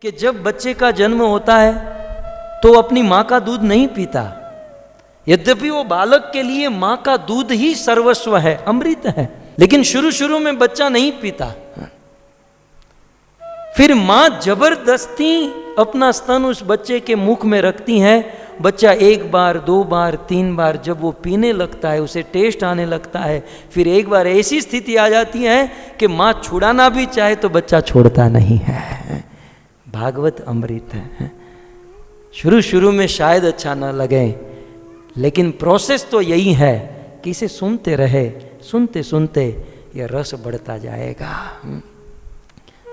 कि जब बच्चे का जन्म होता है तो अपनी माँ का दूध नहीं पीता, यद्यपि वो बालक के लिए माँ का दूध ही सर्वस्व है, अमृत है, लेकिन शुरू शुरू में बच्चा नहीं पीता। फिर माँ जबरदस्ती अपना स्तन उस बच्चे के मुख में रखती है। बच्चा एक बार, दो बार, तीन बार जब वो पीने लगता है, उसे टेस्ट आने लगता है, फिर एक बार ऐसी स्थिति आ जाती है कि माँ छुड़ाना भी चाहे तो बच्चा छोड़ता नहीं है। भागवत अमृत है। शुरू शुरू में शायद अच्छा ना लगे, लेकिन प्रोसेस तो यही है कि इसे सुनते रहे, सुनते सुनते यह रस बढ़ता जाएगा।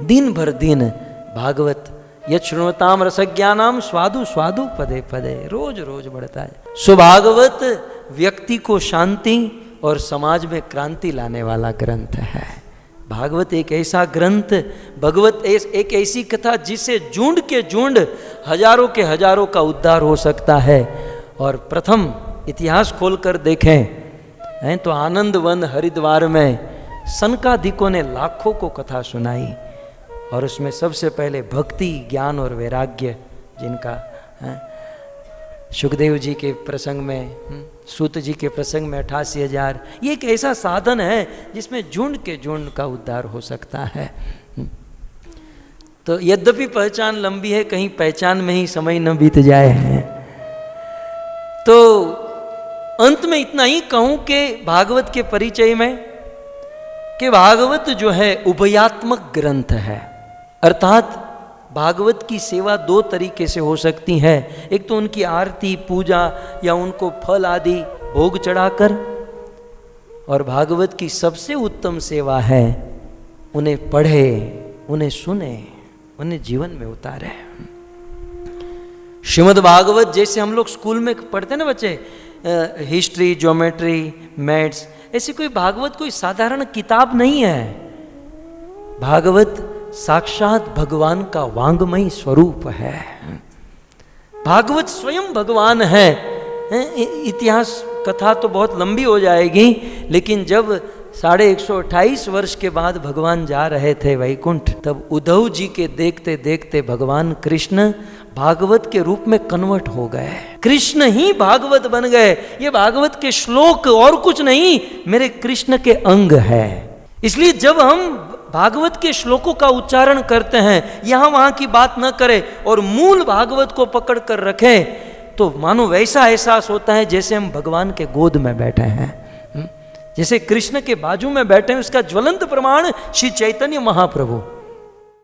दिन भर दिन भागवत यत् शृण्वताम रसज्ञानाम स्वादु स्वादु पदे पदे, रोज रोज बढ़ता है। सुभागवत व्यक्ति को शांति और समाज में क्रांति लाने वाला ग्रंथ है। भागवत एक ऐसा ग्रंथ, भगवत एक ऐसी कथा जिसे झुंड के झुंड, हजारों के हजारों का उद्धार हो सकता है। और प्रथम इतिहास खोलकर देखें हैं तो आनंद वन हरिद्वार में सनकादिकों ने लाखों को कथा सुनाई, और उसमें सबसे पहले भक्ति, ज्ञान और वैराग्य जिनका सुखदेव जी के प्रसंग में, सूत जी के प्रसंग में 88,000, ये एक ऐसा साधन है जिसमें झुंड के झुंड का उद्धार हो सकता है। तो यद्यपि पहचान लंबी है, कहीं पहचान में ही समय न बीत जाए। तो अंत में इतना ही कहूं कि भागवत के परिचय में कि भागवत जो है उभयात्मक ग्रंथ है, अर्थात भागवत की सेवा दो तरीके से हो सकती है। एक तो उनकी आरती, पूजा या उनको फल आदि भोग चढ़ाकर, और भागवत की सबसे उत्तम सेवा है उन्हें पढ़े, उन्हें सुने, उन्हें जीवन में उतारे। श्रीमद् भागवत जैसे हम लोग स्कूल में पढ़ते हैं ना बच्चे, हिस्ट्री, ज्योमेट्री, मैथ्स, ऐसी कोई भागवत कोई साधारण किताब नहीं है। भागवत साक्षात भगवान का वांगमयी स्वरूप है। भागवत स्वयं भगवान है। इतिहास कथा तो बहुत लंबी हो जाएगी, लेकिन जब 128 वर्ष के बाद भगवान जा रहे थे वैकुंठ, तब उद्धव जी के देखते देखते भगवान कृष्ण भागवत के रूप में कन्वर्ट हो गए। कृष्ण ही भागवत बन गए। ये भागवत के श्लोक और कुछ नहीं, मेरे कृष्ण के अंग है। इसलिए जब हम भागवत के श्लोकों का उच्चारण करते हैं, यहां वहां की बात न करें और मूल भागवत को पकड़ कर रखें, तो मानो वैसा एहसास होता है जैसे हम भगवान के गोद में बैठे हैं, जैसे कृष्ण के बाजू में बैठे हैं। उसका ज्वलंत प्रमाण श्री चैतन्य महाप्रभु।